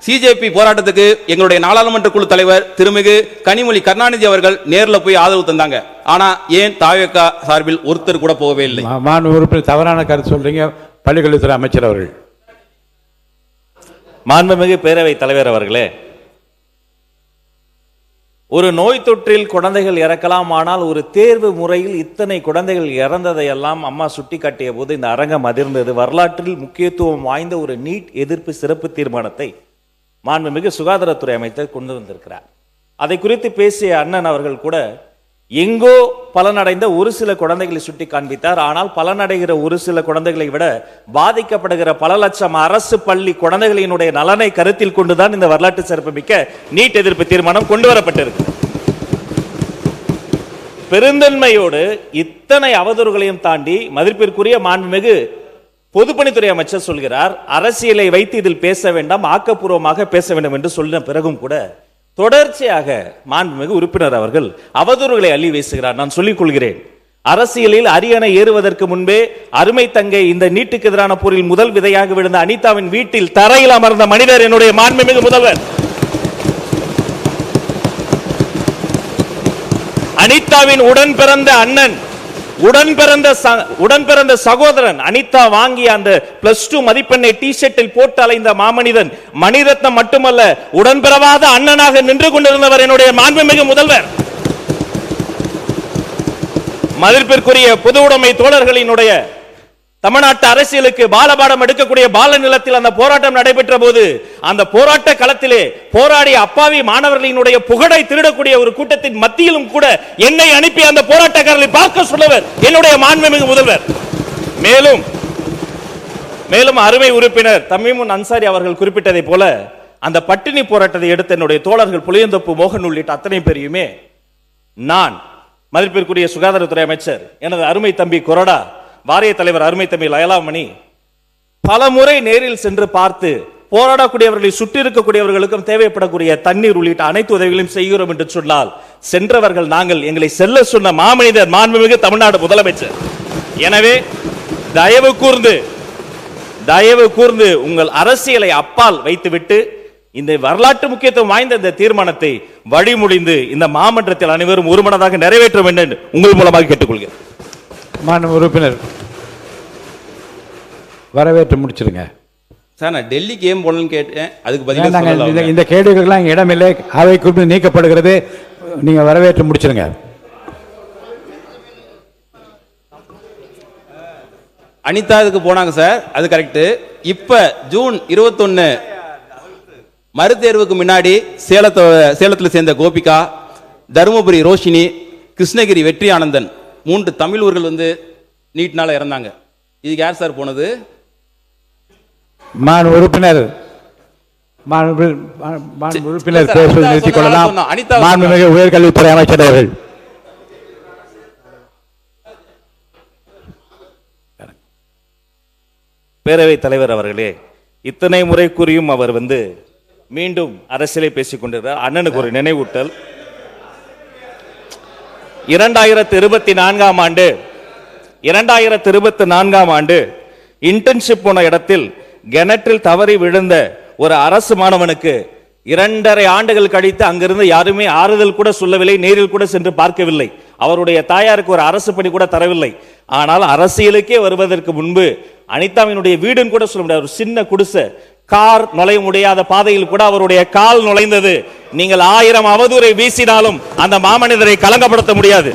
CJP போராட்டத்துக்கு எங்களுடைய நாடாளுமன்ற குழு தலைவர் திருமிகு கனிமொழி கருணாநிதி அவர்கள் நேரில் போய் ஆதரவு தந்தாங்க. ஆனா ஏன் தாவேகா சார்பில் ஒருத்தர் கூட போகவே இல்லை? மாண்பு உறுப்பினர் தவறான கருத்து சொல்றீங்க. பள்ளிக்கல்வித்துறை அமைச்சர் அவர்கள். மாண்புமிகு பேரவைத் தலைவர் அவர்களே, ஒரு நோய் தொற்றில் குழந்தைகள் இறக்கலாம், ஆனால் ஒரு தேர்வு முறையில் இத்தனை குழந்தைகள் இறந்ததையெல்லாம் அம்மா சுட்டிக்காட்டிய போது இந்த அரங்கம் அதிர்ந்தது. வரலாற்றில் முக்கியத்துவம் வாய்ந்த ஒரு நீட் எதிர்ப்பு சிறப்பு தீர்மானத்தை மாண்புமிகு சுகாதாரத்துறை அமைச்சர் கொண்டு வந்திருக்கிறார். அதை குறித்து பேசிய அண்ணன் அவர்கள் கூட எங்கோ பலனடைந்த ஒரு சில குழந்தைகளை சுட்டி காண்பித்தார். ஆனால் பலனடைகிற ஒரு சில குழந்தைகளை விட பாதிக்கப்படுகிற பல லட்சம் அரசு பள்ளி குழந்தைகளினுடைய நலனை கருத்தில் கொண்டுதான் இந்த வரலாற்று சிறப்புமிக்க நீட் எதிர்ப்பு தீர்மானம் கொண்டு வரப்பட்டிருக்கு. பெருந்தன்மையோடு இத்தனை அவதூறுகளையும் தாண்டி மதிப்பிற்குரிய மாண்புமிகு பொதுப்பணித்துறை அமைச்சர் சொல்கிறார், அரசியலை வைத்து இதில் பேச வேண்டாம், ஆக்கப்பூர்வமாக பேச வேண்டும் என்று சொன்ன பிறகும் கூட தொடர்ச்சியாக மாண்புமிகு உறுப்பினர் அவர்கள் அவதூறுகளை அள்ளி வீசுகிறார். நான் சொல்லிக் கொள்கிறேன், அரசியலில் அரியணை ஏறுவதற்கு முன்பே அருமை தங்கை இந்த நீட்டுக்கு எதிரான போரில் முதல் விதையாக விழுந்த அனிதாவின் வீட்டில் தரையில் அமர்ந்த மனிதர் என்னுடைய மாண்புமிகு முதல்வர். அனிதாவின் உடன் பிறந்த அண்ணன், உடன் பிறந்த சகோதரன், அனிதா வாங்கிய அந்த +2 மதிப்பெண்ணை டி-ஷர்ட்டில் போட்டு அலைந்த மாமனிதன் மணிரத்னம் மட்டுமல்ல, உடன் பிறவாத அண்ணனாக நின்று கொண்டிருந்தவர் என்னுடைய மாண்புமிகு முதல்வர். மதிப்பிற்குரிய பொது உடைமை தோழர்களினுடைய தமிழ்நாட்டு அரசியலுக்கு பாலபாடம் எடுக்கக்கூடிய பால நிலத்தில் அந்த போராட்டம் நடைபெற்ற போது அந்த போராட்ட களத்திலே போராடிய அப்பாவி மாணவர்களினுடைய புகழை திருடக்கூடிய ஒரு கூட்டத்தின் மத்தியிலும் கூட என்னை அனுப்பி அந்த போராட்டக்காரர்களை பார்க்க சொன்னவர் என்னுடைய மாண்புமிகு முதல்வர். மேலும் அருமை உறுப்பினர் தமீமுன் அன்சாரி அவர்கள் குறிப்பிட்டதை போல அந்த பட்டினி போராட்டத்தை எடுத்த என்னுடைய தோழர்கள் புளியந்தோப்பு மோகன் உள்ளிட்ட அத்தனை பேரையுமே நான் மதிப்பிற்குரிய சுகாதாரத்துறை அமைச்சர் எனது அருமை தம்பி கொரடா, வாரிய தலைவர் அருமை தம்பி லயலாமணி பல முறை நேரில் சென்று பார்த்து போராடக்கூடியவர்களை சுற்றி இருக்கக்கூடியவர்களுக்கும் தேவைப்படக்கூடிய தண்ணீர் உள்ளிட்ட அனைத்து உதவிகளையும் செய்கிறோம் என்று சொன்னால் சென்றவர்கள் நாங்கள், எங்களை செல்ல சொன்ன மாமனிதர் மாண்புமிகு தமிழ்நாடு முதலமைச்சர். எனவே தயவு கூர்ந்து உங்கள் அரசியலை அப்பால் வைத்துவிட்டு இந்த வரலாற்று முக்கியத்துவம் வாய்ந்த இந்த தீர்மானத்தை வழிமொழிந்து இந்த மாமன்றத்தில் அனைவரும் ஒருமனதாக நிறைவேற்ற வேண்டும் என்று உங்கள் மூலமாக கேட்டுக்கொள்கிறேன். மாண்பு உறுப்பினர் வரவேற்று முடிச்சிருங்க. சார், நான் டெல்லிக்கு ஏன் போனேன்னு கேட்டேன், அதுக்கு பதிலாக இந்த கேள்விகள்லாம் இடமில்லை, அவை குறித்து நீக்கப்படுகிறது. நீங்க வரவேற்று முடிச்சிருங்க. அனிதா இதுக்கு போனாங்க சார், அது கரெக்ட். இப்ப ஜூன் 21 மறுதேர்வுக்கு முன்னாடி சேலத்தில் சேர்ந்த கோபிகா, தருமபுரி ரோஷினி, கிருஷ்ணகிரி வெற்றி ஆனந்தன் 3 தமிழ் ஊர்கள் நீட்னால இறந்தாங்க. இதுக்கு யார் சார் போனது? உறுப்பினர் பேசுவதை நிறுத்திக் கொள்ளலாம். மாண்புமிகு உயர்கல்வித்துறை அமைச்சர் அவர்கள். பேரவைத் தலைவர் அவர்களே, இத்தனை முறை கூறியும் அவர் மீண்டும் அரசியலை பேசிக் கொண்டிருக்கிறார். அண்ணனுக்கு ஒரு நினைவூட்டல். 2024ஆம் ஆண்டு இன்டர்ன்ஷிப் போன இடத்தில் கிணற்றில் தவறி விழுந்த ஒரு அரசு மாணவனுக்கு 2.5 ஆண்டுகள் கழித்து அங்கிருந்து யாருமே ஆறுதல் கூட சொல்லவில்லை, நேரில் கூட சென்று பார்க்கவில்லை. அவருடைய தாயாருக்கு ஒரு அரசு பணி கூட தரவில்லை. ஆனால் அரசியலுக்கே வருவதற்கு முன்பு அனிதாவினுடைய வீடுன்னு கூட சொல்ல முடியாது, ஒரு சின்ன குடிசை, கார் நுழைய முடியாத பாதையில் கூட அவருடைய கால் நுழைந்தது. நீங்கள் 1000 அவதூறை வீசினாலும் அந்த மாமனிதரை கலங்கப்படுத்த முடியாது.